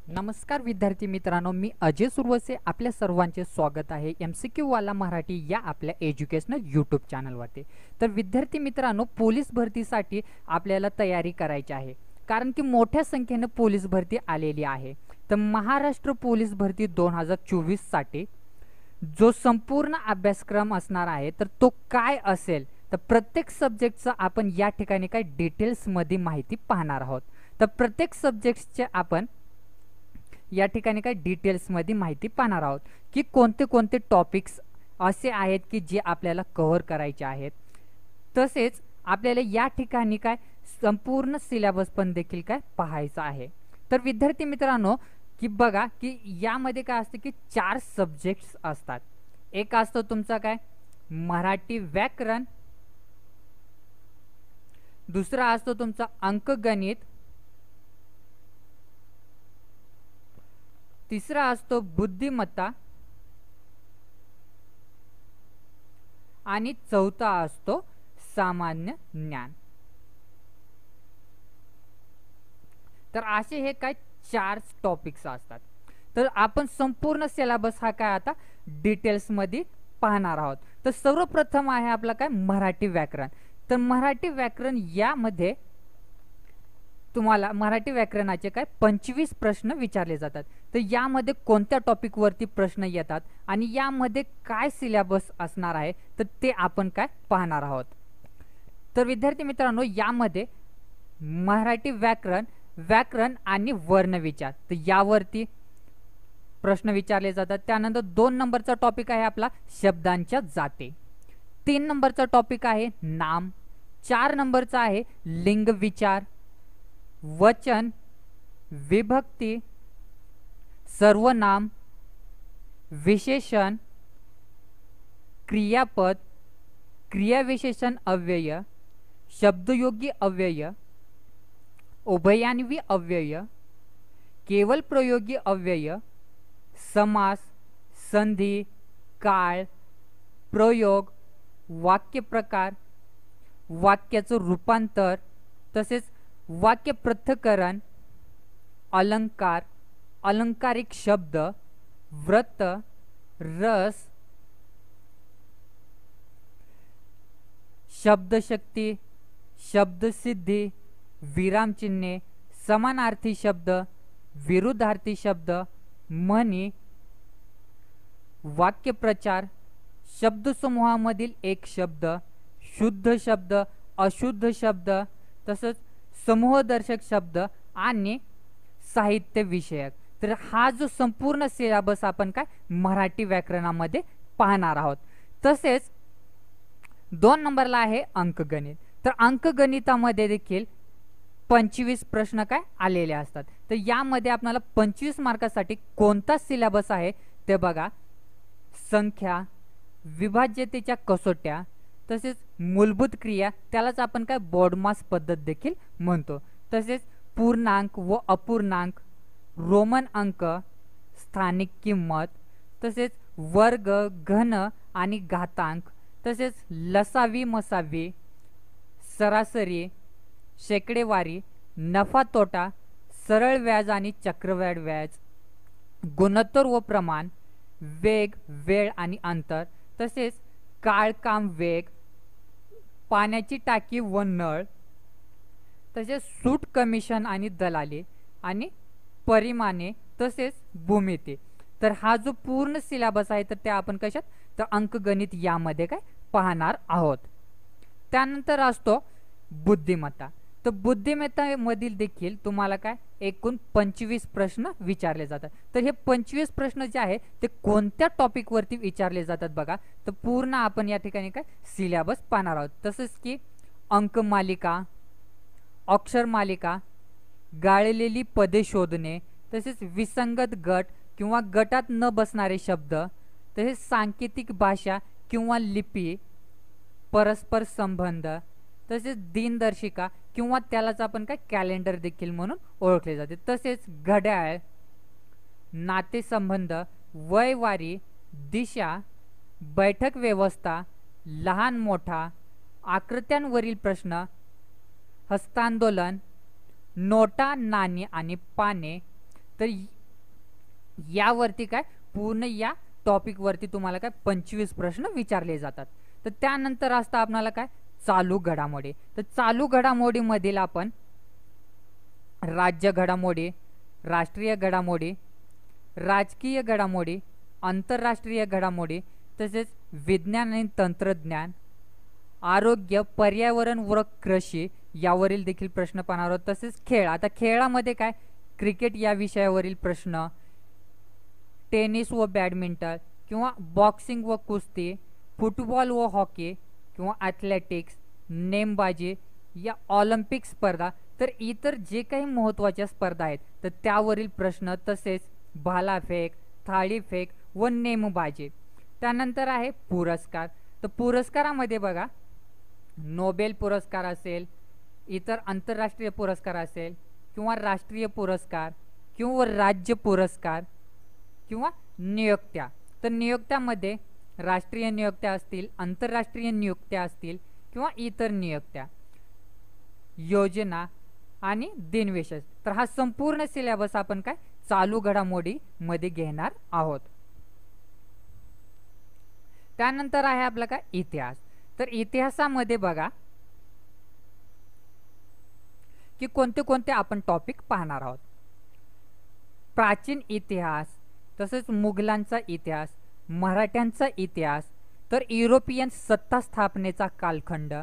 नमस्कार विद्यार्थी मित्रांनो, मी अजय सुरवसे आपल्या सर्वांचे स्वागत आहे MCQ वाला मराठी या आपल्या एज्युकेशनल यूट्यूब चॅनलवरती। तर विद्यार्थी मित्रांनो, पोलीस भरतीसाठी आपल्याला तयारी करायची आहे, कारण की मोठ्या संख्येने पोलीस भरती आलेली आहे। तर महाराष्ट्र पोलीस भरती 2024 साठी जो संपूर्ण अभ्यासक्रम असणार आहे तर तो काय असेल, तर प्रत्येक सब्जेक्टचा आपण या ठिकाणी काय डिटेल्स मध्ये माहिती पाहणार आहोत। तर प्रत्येक सब्जेक्टचे आपण या ठिकाणी काय डिटेल्स मध्ये माहिती पाहणार आहोत की कोणते कोणते टॉपिक्स असे आहेत की जे आपल्याला कव्हर करायचे आहेत। तसेच आपल्याला या ठिकाणी काय संपूर्ण सिलेबस पण देखील काय पाहायचा आहे। तर विद्यार्थी मित्रांनो, की बघा की यामध्ये काय असते की 4 सब्जेक्ट्स असतात। एक असतो तुमचा काय मराठी व्याकरण, दुसरा असतो तुमचा अंकगणित, तिसरा असतो बुद्धिमत्ता आणि चौथा असतो सामान्य ज्ञान। तर असे हे काय 4 टॉपिक्स असतात। तर आपण संपूर्ण सिलेबस हा काय आता डिटेल्स मध्ये पाहणार आहोत। तर सर्वप्रथम आहे आपला काय मराठी व्याकरण। तर मराठी व्याकरण यामध्ये तुम्हाला मराठी व्याकरणाचे काय 25 प्रश्न विचारले जातात। तर यामध्ये कोणत्या टॉपिक वरती प्रश्न येतात आणि यामध्ये काय सिलेबस असणार आहे तर ते आपण काय पाहणार आहोत। तर विद्यार्थी मित्रांनो, यामध्ये मराठी व्याकरण, व्याकरण आणि वर्णविचार तर यावरती प्रश्न विचारले जातात। त्यानंतर 2 नंबरचा टॉपिक आहे आपला शब्दांच्या जाती, 3 नंबरचा टॉपिक आहे नाम, 4 नंबरचा आहे लिंग विचार, वचन, विभक्ती, सर्वनाम, विशेषण, क्रियापद, क्रियाविशेषण अव्यय, शब्दयोगी अव्यय, उभयान्वी अव्यय, केवल प्रयोगी अव्यय, समास, संधी, काळ, प्रयोग, वाक्य प्रकार, वाक्याचं रूपांतर, तसेच वाक्य पृथक्करण, अलंकार, अलंकारिक शब्द, व्रत, रस, शब्दशक्ती, शब्दसिद्धी, विरामचिन्हे, समानार्थी शब्द, विरुद्धार्थी शब्द, म्हणी, वाक्यप्रचार, शब्दसमूहामधील एक शब्द, शुद्ध शब्द, अशुद्ध शब्द, तसंच समूहदर्शक शब्द आणि साहित्य विषयक। तर हा जो संपूर्ण सिलेबस आपण काय मराठी व्याकरणामध्ये पाहणार आहोत। तसेच 2 नंबरला आहे अंकगणित। तर अंकगणितामध्ये देखील 25 प्रश्न काय आलेले असतात। तर यामध्ये आपल्याला 25 मार्कासाठी कोणता सिलेबस आहे ते बघा। संख्या, विभाज्यतेच्या कसोट्या, तसेच मूलभूत क्रिया, त्यालाच आपण काय बोर्ड मास पद्धत देखील म्हणतो, तसेच पूर्णांक व अपूर्णांक, रोमन अंक, स्थानिक किंमत, तसेच वर्ग, घन आणि घातांक, तसेच लसावी मसावी, सरासरी, शेकडेवारी, नफा तोटा, सरळ व्याज आणि चक्रवाढ व्याज, गुणोत्तर व प्रमाण, वेग, वेळ आणि अंतर, तसेच काळ, काम, वेग, पाण्याची टाकी व नळ, तसेच सूट, कमिशन आणि दलाली आणि परिमाणे, तसेच भूमिती। तर हा जो पूर्ण सिलेबस आहे तर ते आपण कशात तर अंकगणित यामध्ये काय पाहणार आहोत। त्यानंतर असतो बुद्धिमत्ता। तर बुद्धिमत्तामधील देखील तुम्हाला काय एकूण 25 प्रश्न विचारले जातात। तर हे 25 प्रश्न जे आहे ते कोणत्या टॉपिक वरती विचारले जातात बघा। तर पूर्ण आपण या ठिकाणी काय सिलेबस पाहणार आहोत। तसंच की अंकमालिका, अक्षरमालिका, गाळलेली पदे शोधणे, तसेच विसंगत गट किंवा गटात न बसणारे शब्द, तसेच सांकेतिक भाषा किंवा लिपी, परस्पर संबंध, तसेच दिनदर्शिका किंवा त्यालाच आपण काय कॅलेंडर देखील म्हणून ओळखले जाते, तसेच घड्याळ, नातेसंबंध, वयवारी, दिशा, बैठक व्यवस्था, लहान मोठा, आकृत्यांवरील प्रश्न, हस्तांदोलन, नोटा, नाणी आणि पाने, तर यावरती काय पूर्ण या टॉपिक वरती तुम्हाला काय 25 प्रश्न विचारले जातात. तर त्यानंतर असतं आपल्याला काय चालू घडामोडी. तर चालू घडामोडी मधील आपण राज्य घडामोडी, राष्ट्रीय घडामोडी, राजकीय घडामोडी, आंतरराष्ट्रीय घडामोडी, तसेच विज्ञान आणि तंत्रज्ञान, आरोग्य, पर्यावरण व कृषी यावरील देखील प्रश्न पाहणार आहोत. तसेच खेळ, आता खेळामध्ये काय क्रिकेट या विषयावरील प्रश्न, टेनिस व बॅडमिंटन किंवा बॉक्सिंग व कुस्ती, फुटबॉल व हॉकी किंवा ॲथलेटिक्स, नेमबाजी या ऑलिम्पिक स्पर्धा, तर इतर जे काही महत्त्वाच्या स्पर्धा आहेत तर त्यावरील प्रश्न, तसेच भालाफेक, थाळीफेक व नेमबाजी. त्यानंतर आहे पुरस्कार. तर पुरस्कारामध्ये बघा नोबेल पुरस्कार असेल, इतर आंतरराष्ट्रीय पुरस्कार असेल किंवा राष्ट्रीय पुरस्कार किंवा राज्य पुरस्कार किंवा नियुक्त्या. तर नियुक्त्यामध्ये राष्ट्रीय नियुक्त्या असतील, आंतरराष्ट्रीय नियुक्त्या असतील किंवा इतर नियुक्त्या, योजना आणि दिनविशेष. तर हा संपूर्ण सिलेबस आपण काय चालू घडामोडी मध्ये घेणार आहोत. त्यानंतर आहे आपला काय इतिहास. तर इतिहासामध्ये बघा की कोणते कोणते आपण टॉपिक पाहणार आहोत. प्राचीन इतिहास, तसेच मुघलांचा इतिहास, मराठ्यांचा इतिहास, तर युरोपियन सत्ता स्थापनेचा कालखंड,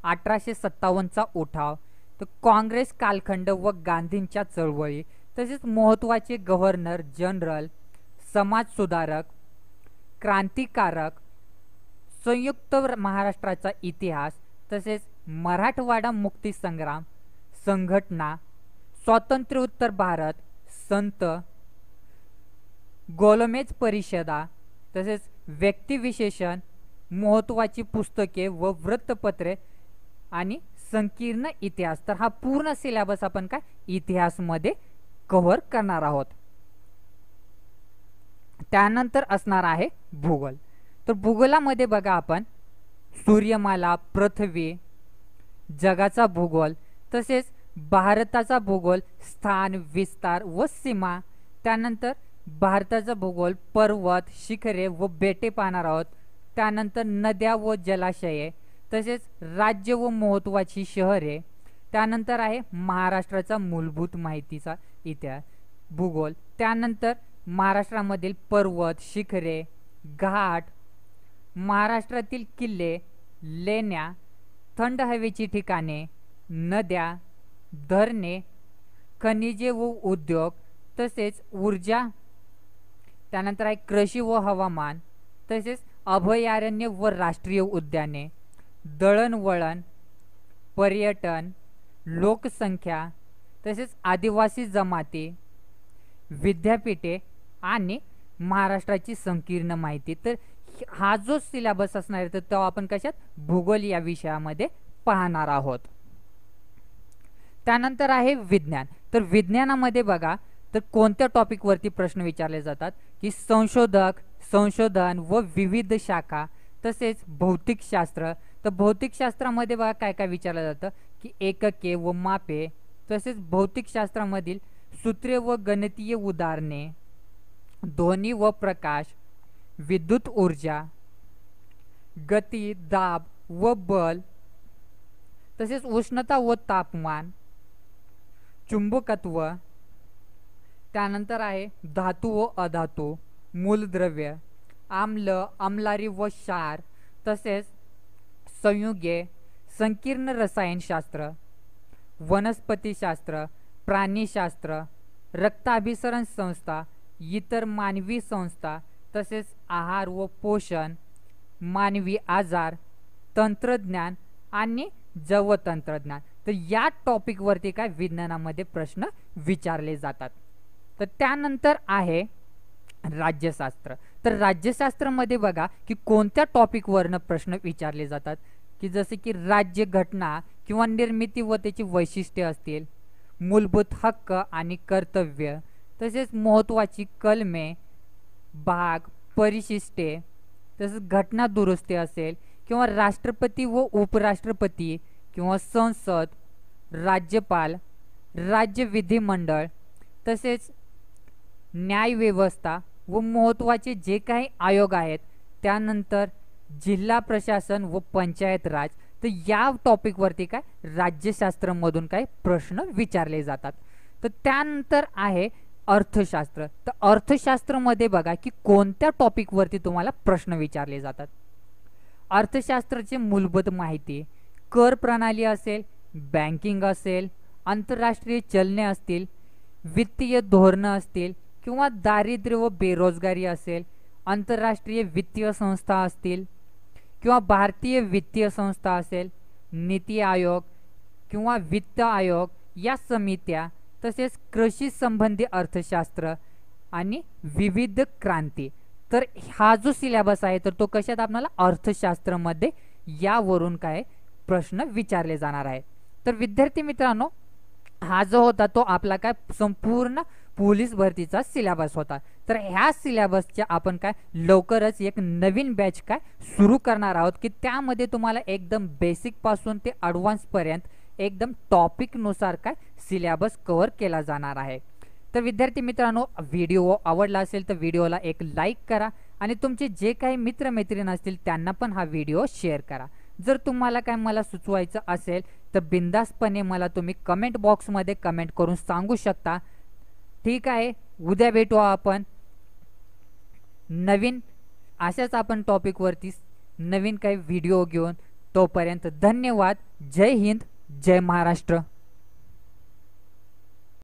1857चा उठाव, तर काँग्रेस कालखंड व गांधींच्या चळवळी, तसेच महत्त्वाचे गव्हर्नर जनरल, समाज सुधारक, क्रांतिकारक, संयुक्त महाराष्ट्राचा इतिहास, तसेच मराठवाडा मुक्ती संग्राम, संघटना, स्वातंत्र्योत्तर भारत, संत, गोलमेज परिषदा, तसेच व्यक्तिविशेषण, महत्त्वाची पुस्तके व वृत्तपत्रे आणि संकीर्ण इतिहास. तर हा पूर्ण सिलेबस आपण काय इतिहासमध्ये कव्हर करणार आहोत. त्यानंतर असणार आहे भूगोल. तर भूगोलामध्ये बघा आपण सूर्यमाला, पृथ्वी, जगाचा भूगोल, तसेच भारताचा भूगोल, स्थान, विस्तार व सीमा. त्यानंतर भारताचा भूगोल, पर्वत, शिखरे व बेटे पाहणार आहोत. त्यानंतर नद्या व जलाशये, तसेच राज्य व महत्त्वाची शहरे. त्यानंतर आहे महाराष्ट्राचा मूलभूत माहितीचा इतिहास भूगोल. त्यानंतर महाराष्ट्रामधील पर्वत, शिखरे, घाट, महाराष्ट्रातील किल्ले, लेण्या, थंड हवेची ठिकाणे, नद्या, धरणे, खनिजे व उद्योग, तसेच ऊर्जा. त्यानंतर आहे कृषी व हवामान, तसेच अभयारण्य व राष्ट्रीय उद्याने, दळणवळण, पर्यटन, लोकसंख्या, तसेच आदिवासी जमाती, विद्यापीठे आणि महाराष्ट्राची संकीर्ण माहिती. तर हा जो सिलेबस असणार आहे तर तो आपण कशात भूगोल या विषयामध्ये पाहणार आहोत. त्यानंतर आहे विज्ञान. तर विज्ञानामध्ये बघा तर कोणत्या टॉपिक वरती प्रश्न विचारले जातात की संशोधक, संशोधन व विविध शाखा, तसेच भौतिकशास्त्र. तर भौतिकशास्त्रामध्ये बघा काय काय विचारलं जातं की एकके व मापे, तसेच भौतिकशास्त्रामधील सूत्रे व गणितीय उदाहरणे, ध्वनी व प्रकाश, विद्युत ऊर्जा, गती, दाब व बल, तसेच उष्णता व तापमान, चुंबकत्व. त्यानंतर आहे धातू व अधातू, मूलद्रव्य, आम्ल, आम्लारी व क्षार, तसेच संयुगे, संकीर्ण रसायनशास्त्र, वनस्पतीशास्त्र, प्राणीशास्त्र, रक्ताभिसरण संस्था, इतर मानवी संस्था, तसेच आहार व पोषण, मानवी आजार, तंत्रज्ञान आणि जैवतंत्रज्ञान. तर या टॉपिक वरती काय विज्ञानामध्ये प्रश्न विचारले जातात. तर त्यानंतर आहे राज्यशास्त्र. तर राज्यशास्त्रामध्ये बघा की कोणत्या टॉपिक वरनं प्रश्न विचारले जातात की जसे की राज्य घटना किंवा निर्मिती व त्याची वैशिष्ट्ये असतील, मूलभूत हक्क आणि कर्तव्य, तसेच महत्त्वाची कलमे, भाग, परिशिष्टे, तसेच घटना दुरुस्ती असेल किंवा राष्ट्रपती व उपराष्ट्रपती किंवा संसद, राज्यपाल, राज्य विधिमंडळ, तसेच न्यायव्यवस्था व महत्त्वाचे जे काही आयोग आहेत, त्यानंतर जिल्हा प्रशासन व पंचायत राज, तर या टॉपिकवरती काय राज्यशास्त्रामधून काय प्रश्न विचारले जातात. तर त्यानंतर आहे अर्थशास्त्र. तर अर्थशास्त्रामध्ये बघा की कोणत्या टॉपिकवरती तुम्हाला प्रश्न विचारले जातात. अर्थशास्त्राची मूलभूत माहिती, कर प्रणाली असेल, बँकिंग असेल, आंतरराष्ट्रीय चलने असतील, वित्तीय धोरणं असतील किंवा दारिद्र्य व बेरोजगारी असेल, आंतरराष्ट्रीय वित्तीय संस्था असतील किंवा भारतीय वित्तीय संस्था असेल, नीती आयोग किंवा वित्त आयोग या समित्या, तसेच कृषी संबंधी अर्थशास्त्र आणि विविध क्रांती. तर हा जो सिलेबस आहे तर तो कशात आपल्याला अर्थशास्त्रामध्ये यावरून काय प्रश्न विचारले जाणार आहे. तर विद्यार्थी मित्रांनो, हा जो होता तो आपला काय संपूर्ण पोलीस भरतीचा सिलेबस होता. तर ह्या सिलेबसच्या आपण काय लवकरच एक नवीन बॅच काय सुरू करणार आहोत की त्यामध्ये तुम्हाला एकदम बेसिक पासून ते ॲडव्हान्स पर्यंत एकदम टॉपिकनुसार काय सिलेबस कव्हर केला जाणार आहे. तर विद्यार्थी मित्रांनो, व्हिडिओ आवडला असेल तर व्हिडिओला एक लाईक करा आणि तुमचे जे काही मित्रमैत्रीण असतील त्यांना पण हा व्हिडिओ शेअर करा. जर तुम्हाला काय मला सुचवायचं असेल तर बिंदासपणे मला तुम्ही कमेंट बॉक्समध्ये कमेंट करून सांगू शकता. ठीक आहे, उद्या भेटू आपण नवीन अशाच आपण टॉपिकवरती नवीन काही व्हिडिओ घेऊन. तोपर्यंत धन्यवाद. जय हिंद, जय महाराष्ट्र.